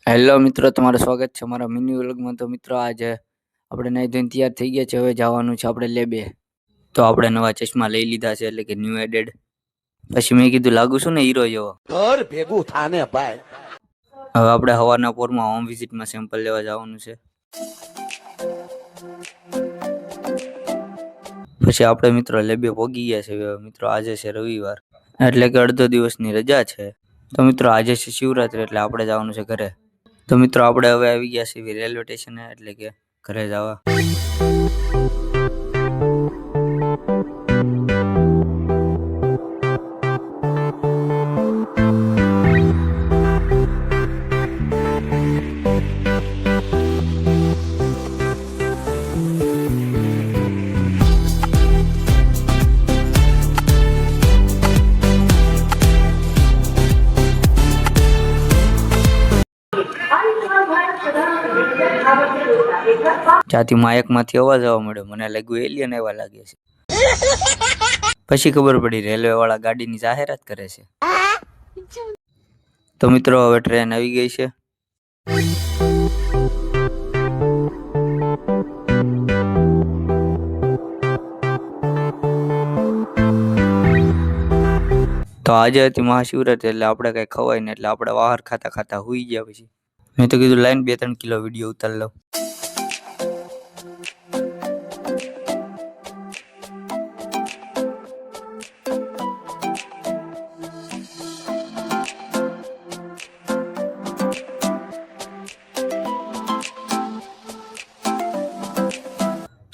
Hello મિત્રો, તમારું સ્વાગત છે મારા મિની વ્લોગમાં. તો મિત્રો આજે આપણે નાઈ ધોઈને તૈયાર થઈ ગયા છે. હવે જવાનું છે આપણે લેબે. તો આપણે નવા ચશ્મા લઈ લીધા છે, એટલે કે ન્યૂ એડેડ. પછી મેં કીધું લાગુ છું ને હીરો જેવો. ઘર ભેગું થાને ભાઈ. હવે આપણે હવારના પોરમાં હોમ વિઝિટમાં સેમ્પલ લેવા જવાનું છે. પછી આપણે મિત્રો લેબે પહોંચી ગયા છે. મિત્રો આજે છે રવિવાર, એટલે કે અડધો દિવસની રજા છે. તો મિત્રો આજે છે શિવરાત્રી, એટલે આપણે જવાનું છે ઘરે. તો મિત્રો આપણે હવે આવી ગયા છીએ રેલવે સ્ટેશને, એટલે કે ઘરે જવા. ત્યાંથી માયકમાંથી અવાજ આવવા મળ્યો. મને લાગ્યું એલિયન એવા લાગે છે. પછી ખબર પડી રેલવે વાળા ગાડીની જાહેરાત કરે છે. તો મિત્રો હવે ટ્રેન આવી ગઈ છે. તો આજે હતી મહાશિવરાત્રી, એટલે આપણે કઈ ખવાય ને, એટલે આપણે બહાર ખાતા ખાતા હુઈ ગયા. પછી મેં તો કીધું લાઈન 2-3 કિલો વિડીયો ઉતાર લઉં.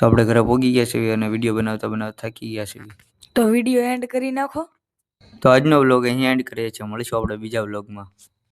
તો આપણે ઘરે પહોંચી ગયા છીએ અને વિડીયો બનાવતા બનાવતા થાકી ગયા છીએ. તો વિડીયો એન્ડ કરી નાખો. તો આજનો વ્લોગ અહીંયા એન્ડ કરીએ છીએ. મળીશું આપણે બીજા વ્લોગમાં.